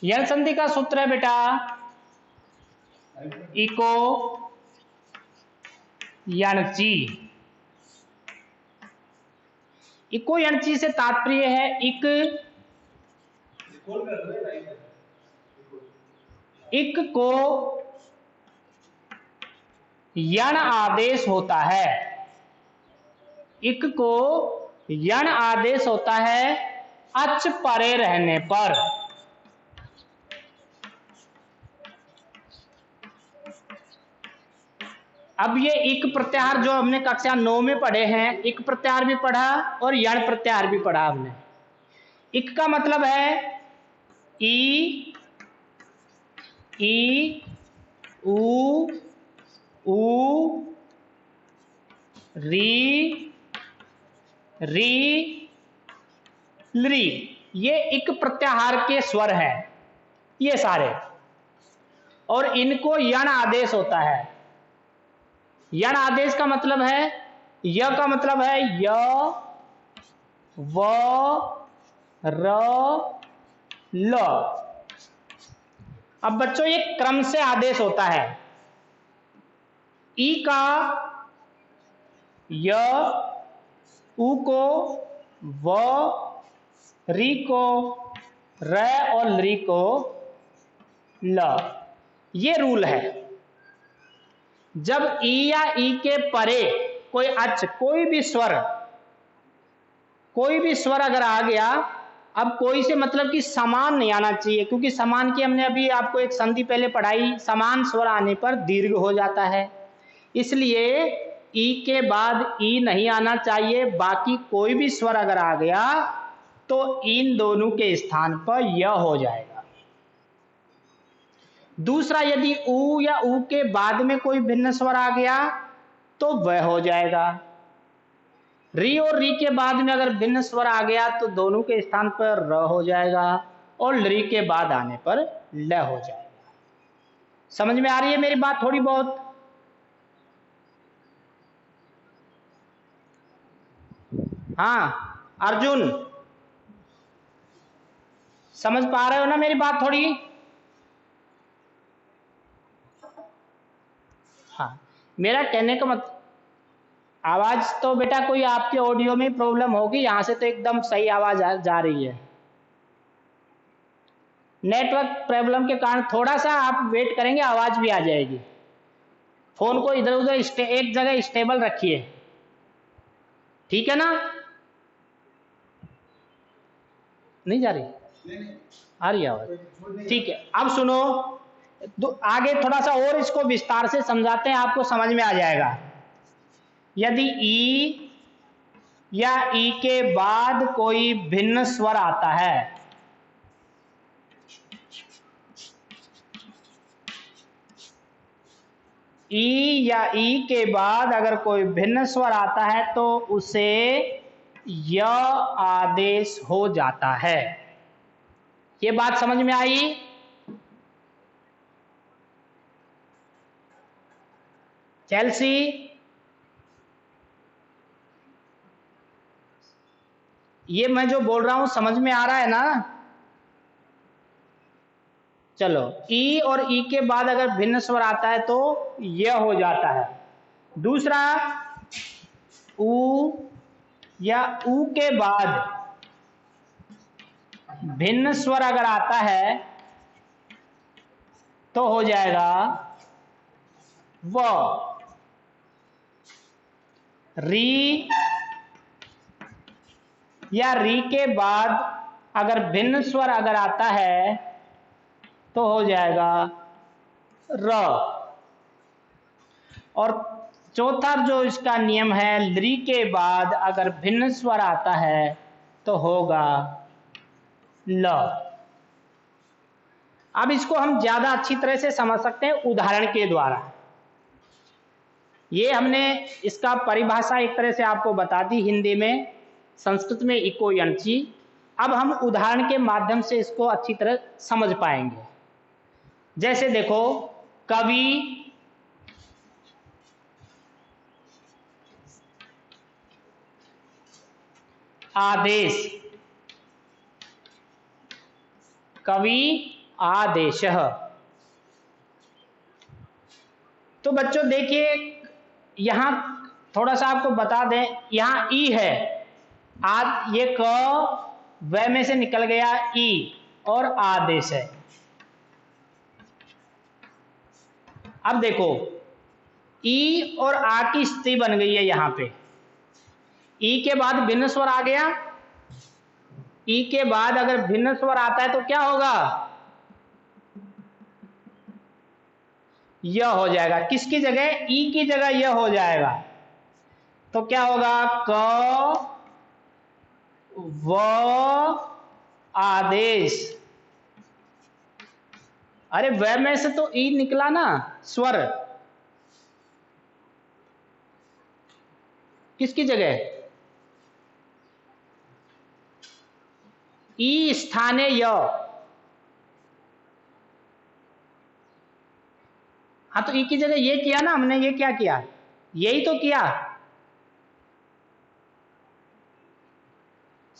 यण संधि का सूत्र है बेटा इको यणची। इको यणची से तात्पर्य है इक को यण आदेश होता है। इक को यण आदेश होता है अच परे रहने पर। अब ये इक प्रत्याहार जो हमने कक्षा 9 में पढ़े हैं, इक प्रत्याहार भी पढ़ा और यण प्रत्याहार भी पढ़ा हमने। इक का मतलब है ई ऊ री ली, ये इक प्रत्याहार के स्वर हैं ये सारे, और इनको यण आदेश होता है। यण आदेश का मतलब है य का मतलब है य व र ल। अब बच्चों ये क्रम से आदेश होता है। ई का य, ऊ को व, री को र और ली को ल। ये रूल है। जब ई या ई के परे कोई अच कोई भी स्वर अगर आ गया, अब कोई से मतलब कि समान नहीं आना चाहिए, क्योंकि समान की हमने अभी आपको एक संधि पहले पढ़ाई, समान स्वर आने पर दीर्घ हो जाता है। इसलिए ई के बाद ई नहीं आना चाहिए। बाकी कोई भी स्वर अगर आ गया तो इन दोनों के स्थान पर य हो जाएगा। दूसरा, यदि ऊ या ऊ के बाद में कोई भिन्न स्वर आ गया तो वह हो जाएगा। री और री के बाद में अगर भिन्न स्वर आ गया तो दोनों के स्थान पर र हो जाएगा, और री के बाद आने पर ल हो जाएगा। समझ में आ रही है मेरी बात थोड़ी बहुत? हाँ अर्जुन, समझ पा रहे हो ना मेरी बात थोड़ी? हाँ, मेरा कहने का मतलब, आवाज तो बेटा कोई आपके ऑडियो में प्रॉब्लम होगी, यहां से तो एकदम सही आवाज जा रही है। नेटवर्क प्रॉब्लम के कारण थोड़ा सा आप वेट करेंगे, आवाज भी आ जाएगी। फोन को इधर उधर एक जगह स्टेबल रखिए, ठीक है ना? नहीं जा रही? आ रही आवाज? ठीक है। अब सुनो, आगे थोड़ा सा और इसको विस्तार से समझाते हैं, आपको समझ में आ जाएगा। यदि ई या ई के बाद कोई भिन्न स्वर आता है, ई या ई के बाद अगर कोई भिन्न स्वर आता है तो उसे य आदेश हो जाता है। ये बात समझ में आई? चेल्सी, ये मैं जो बोल रहा हूं समझ में आ रहा है ना? चलो, ई और ई के बाद अगर भिन्न स्वर आता है तो यह हो जाता है। दूसरा, ऊ या ऊ के बाद भिन्न स्वर अगर आता है तो हो जाएगा व। री या री के बाद अगर भिन्न स्वर अगर आता है तो हो जाएगा र। और चौथा जो इसका नियम है, ली के बाद अगर भिन्न स्वर आता है तो होगा ल। अब इसको हम ज्यादा अच्छी तरह से समझ सकते हैं उदाहरण के द्वारा। ये हमने इसका परिभाषा एक तरह से आपको बता दी हिंदी में, संस्कृत में इको यणची। अब हम उदाहरण के माध्यम से इसको अच्छी तरह समझ पाएंगे। जैसे देखो, कवि, आदेश, कवि आदेशः। तो बच्चों देखिए यहां थोड़ा सा आपको बता दें, यहां ई है, आज ये क व में से निकल गया ई और आदेश है। अब देखो ई और आ की स्थिति बन गई है यहां पे। ई के बाद भिन्न स्वर आ गया, ई के बाद अगर भिन्न स्वर आता है तो क्या होगा, य हो जाएगा। किसकी जगह, ई की जगह य हो जाएगा। तो क्या होगा, क व आदेश। अरे व में से तो ई निकला ना स्वर, किसकी जगह, ई स्थाने य। हाँ तो ई की जगह ये किया ना हमने, ये क्या किया, यही तो किया,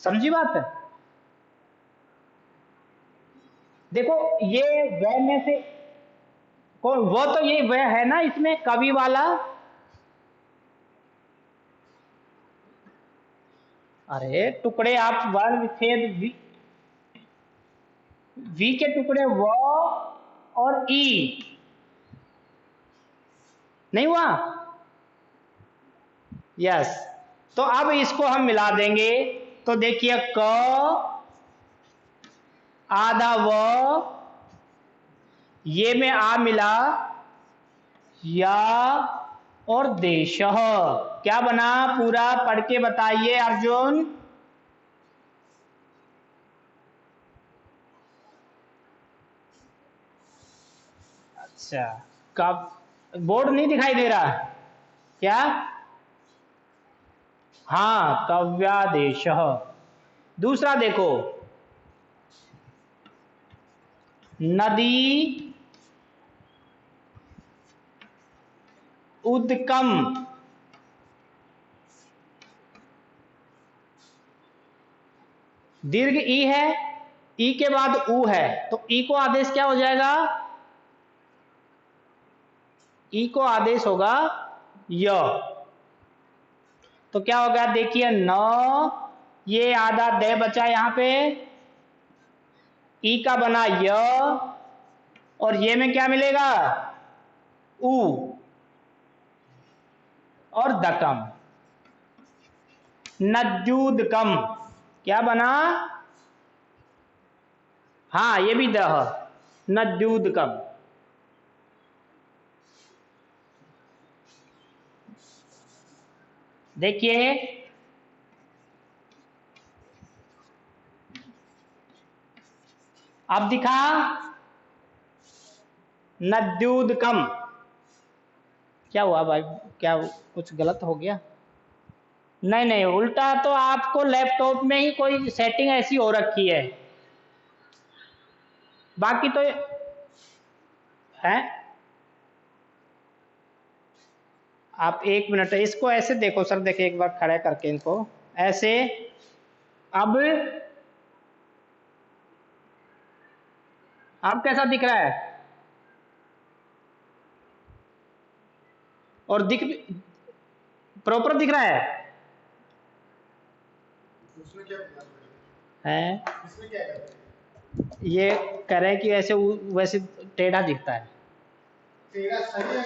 समझी बात है। देखो ये व में से कौन, वो तो ये व है ना इसमें कवि वाला। अरे टुकड़े आप वर्ण विच्छेद वी के टुकड़े व और ई नहीं हुआ, यस। तो अब इसको हम मिला देंगे, तो देखिए क आधा व, ये में आ मिला, या और देशः, क्या बना, पूरा पढ़ के बताइए अर्जुन। अच्छा कब, बोर्ड नहीं दिखाई दे रहा क्या, हाँ कव्यादेशः। दूसरा देखो, नदी उद्गम, दीर्घ ई है, ई के बाद उ है, तो ई को आदेश क्या हो जाएगा, ई को आदेश होगा य। तो क्या होगा, देखिए न, ये आधा दे बचा यहां पे, ई का बना य, और ये में क्या मिलेगा, उ और दकम, नज्जूदकम, क्या बना, हाँ ये भी दह, नज्जूदकम। देखिए अब दिखा, नज्जूदकम। क्या हुआ भाई, क्या कुछ गलत हो गया, नहीं नहीं उल्टा, तो आपको लैपटॉप में ही कोई सेटिंग ऐसी हो रखी है, बाकी तो है। आप एक मिनट इसको ऐसे देखो सर, देखिए एक बार खड़े करके इनको ऐसे, अब कैसा दिख रहा है, और दिख प्रॉपर दिख रहा है, उसमें क्या है, इसमें क्या है? ये कह रहे हैं कि ऐसे वैसे टेढ़ा दिखता है, टेढ़ा सही है,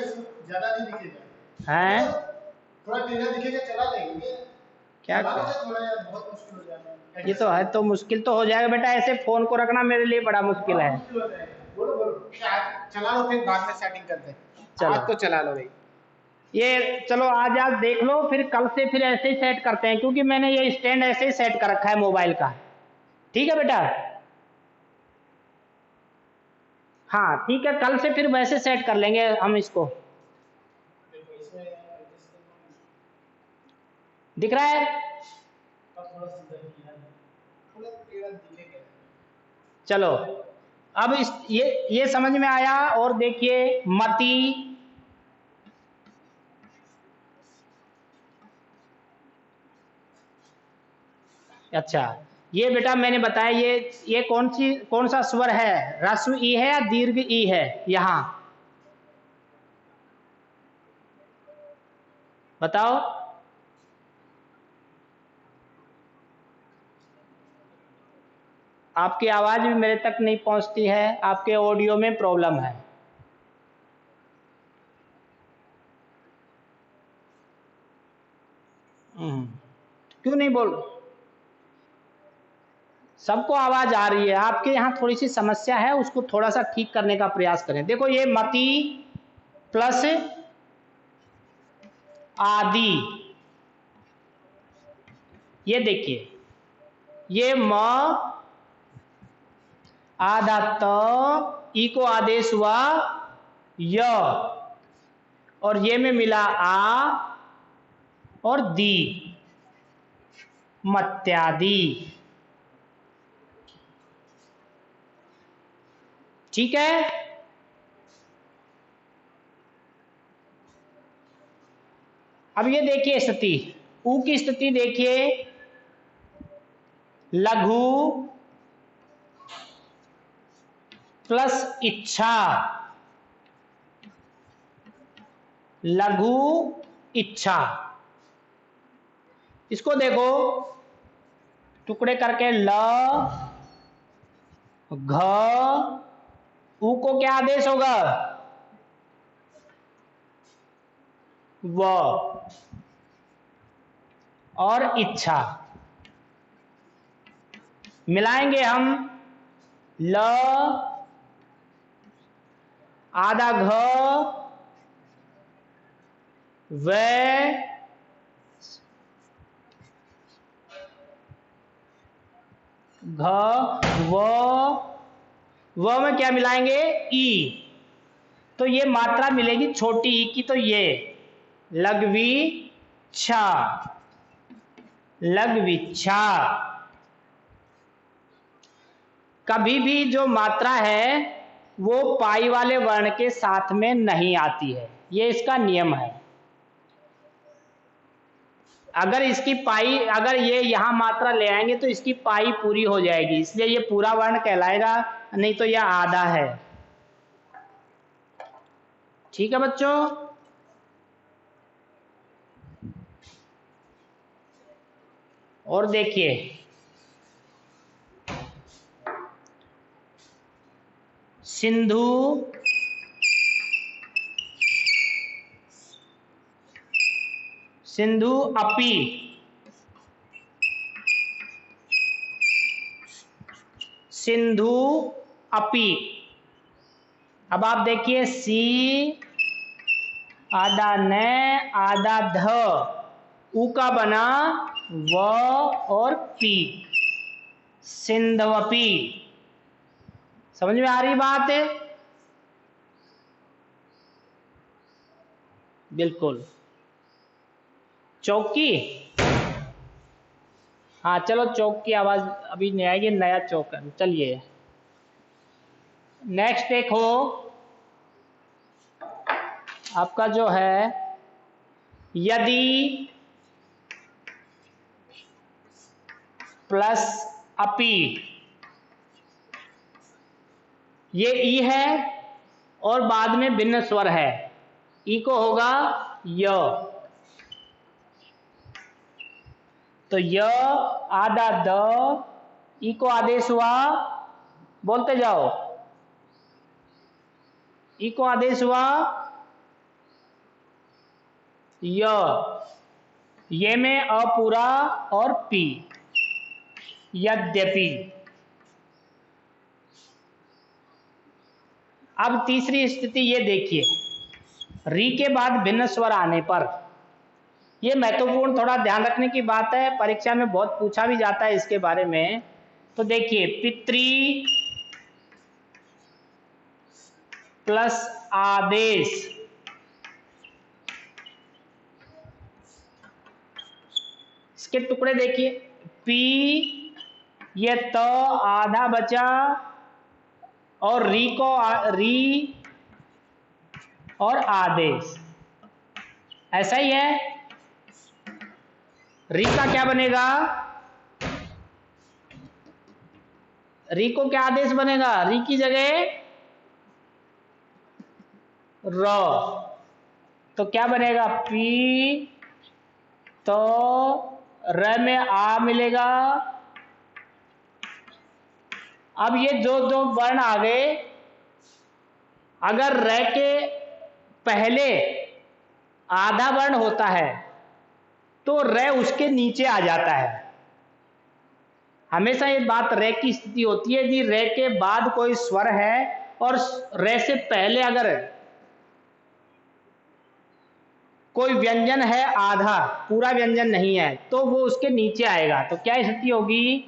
ज्यादा नहीं दिखेगा है, थोड़ा टेढ़ा दिखेगा, चला लेंगे क्या कर, थोड़ा यार बहुत मुश्किल हो जाएगा, ये तो है, तो मुश्किल तो हो जाएगा बेटा, ऐसे फोन को रखना मेरे लिए बड़ा मुश्किल है। बोलो बोलो, चला लो फिर बाद में सेटिंग करते हैं, चलो आज तो चला लो भाई, ये चलो आज आज देख लो, फिर कल से फिर ऐसे ही सेट करते हैं, क्योंकि मैंने ये स्टैंड ऐसे ही सेट कर रखा है मोबाइल का, ठीक है बेटा, हाँ ठीक है, कल से फिर वैसे सेट कर लेंगे हम इसको, दिख रहा है, चलो अब इस ये समझ में आया। और देखिए मति, अच्छा ये बेटा मैंने बताया, ये कौन सा स्वर है, ह्रस्व ई है या दीर्घ ई है? यहां बताओ। आपकी आवाज भी मेरे तक नहीं पहुंचती है, आपके ऑडियो में प्रॉब्लम है। क्यों नहीं बोल? सबको आवाज आ रही है, आपके यहाँ थोड़ी सी समस्या है, उसको थोड़ा सा ठीक करने का प्रयास करें। देखो ये मति प्लस आदि, ये देखिए, ये म आधा त, ई को आदेश हुआ य, और ये में मिला आ और दी, मत्यादि। ठीक है, अब ये देखिए स्थिति, ऊ की स्थिति देखिए, लघु प्लस इच्छा, लघु इच्छा। इसको देखो टुकड़े करके, ल घ, ऊ को क्या आदेश होगा? व, और इच्छा मिलाएंगे हम, ल आधा घ, व, घ, व में क्या मिलाएंगे? ई। तो ये मात्रा मिलेगी छोटी ई की, तो ये लघवी छा, लघविच्छा। कभी भी जो मात्रा है वो पाई वाले वर्ण के साथ में नहीं आती है, ये इसका नियम है। अगर इसकी पाई, अगर ये यहां मात्रा ले आएंगे तो इसकी पाई पूरी हो जाएगी, इसलिए ये पूरा वर्ण कहलाएगा, नहीं तो यह आधा है। ठीक है बच्चों, और देखिए सिंधु सिंधु अपि, सिंधु अपि। अब आप देखिए, सी आधा न आधा ध, ऊ का बना व और पी, सिंधवपी। समझ में आ रही बात है? बिल्कुल। चौकी, हाँ चलो, चौक की आवाज अभी नहीं आएगी, नया चौक है। चलिए नेक्स्ट देखो, आपका जो है, यदि प्लस अपि, ये ई है और बाद में भिन्न स्वर है, ई को होगा य, तो य आधा द, ई को आदेश हुआ, बोलते जाओ, ई को आदेश हुआ य, ये में अपूरा और पी, यद्यपि। अब तीसरी स्थिति ये देखिए, री के बाद भिन्न स्वर आने पर, ये महत्वपूर्ण थोड़ा ध्यान रखने की बात है, परीक्षा में बहुत पूछा भी जाता है इसके बारे में। तो देखिए, पितृ प्लस आदेश, इसके टुकड़े देखिए, पी, ये त आधा बचा और री को री और आदेश, ऐसा ही है। री का क्या बनेगा? री को क्या आदेश बनेगा, री की जगह र, तो क्या बनेगा पी, तो र में आ मिलेगा। अब ये जो दो वर्ण आ गए, अगर र के पहले आधा वर्ण होता है तो र उसके नीचे आ जाता है। हमेशा ये बात र की स्थिति होती है यदि र के बाद कोई स्वर है और र से पहले अगर कोई व्यंजन है आधा, पूरा व्यंजन नहीं है, तो वो उसके नीचे आएगा। तो क्या स्थिति होगी,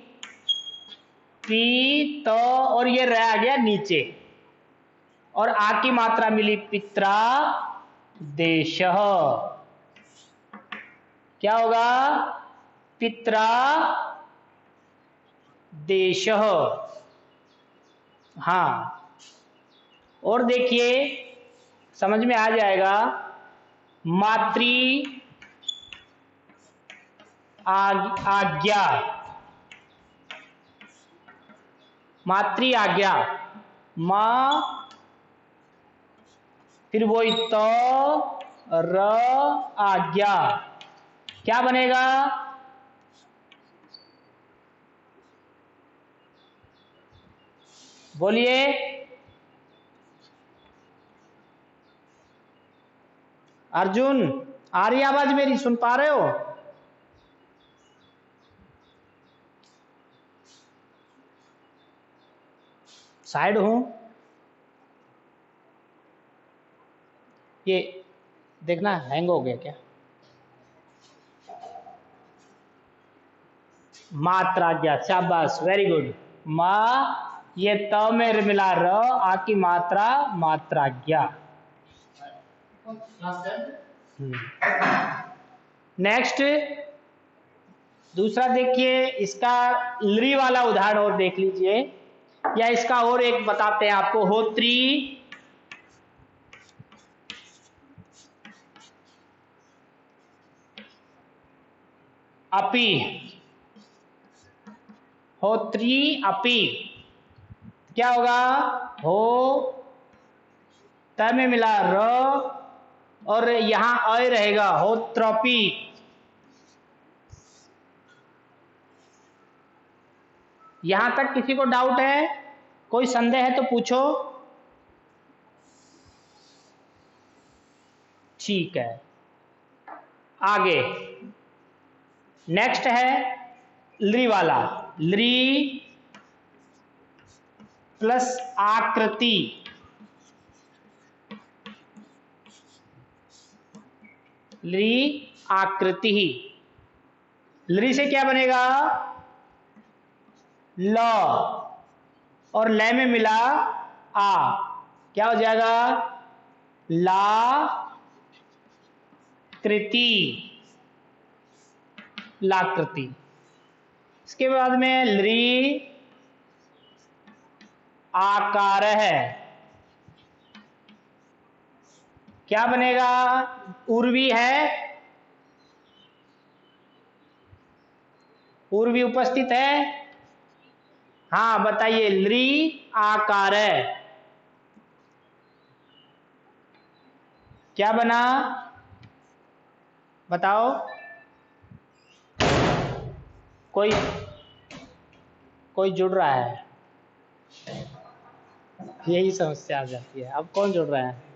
पी, तो, और ये र आ गया नीचे, और आ की मात्रा मिली पित्रा देशः। क्या होगा, पित्रा देशः। हाँ, और देखिए समझ में आ जाएगा, मातृ आज्ञा, मातृ आज्ञा, मां, फिर वही तो, र, आज्ञा, क्या बनेगा, बोलिए, अर्जुन आ रही आवाज मेरी, सुन पा रहे हो? साइड हूं, ये देखना हैंग हो गया क्या? मात्राज्ञा, शाबाश, वेरी गुड। माँ, ये त में मिला र, आ की मात्रा मात्राज्ञा। नेक्स्ट दूसरा देखिए, इसका लरी वाला उदाहरण और देख लीजिए, या इसका और एक बताते हैं आपको, होत्री अपि, होत्री अपि, क्या होगा, हो त में मिला र और यहां अय रहेगा, होत्रपि। यहां तक किसी को डाउट है, कोई संदेह है तो पूछो। ठीक है, आगे नेक्स्ट है लरी वाला, लरी प्लस आकृति, लरी आकृति, लरी से क्या बनेगा, ल, और ल में मिला आ, क्या हो जाएगा, ला कृति, लाकृति। इसके बाद में लरी आकार है, क्या बनेगा, उर्वी है, उर्वी उपस्थित है, हाँ बताइए, लरी आकार है, क्या बना, बताओ, कोई जुड़ रहा है, यही समस्या आ जाती है। अब कौन जुड़ रहा है?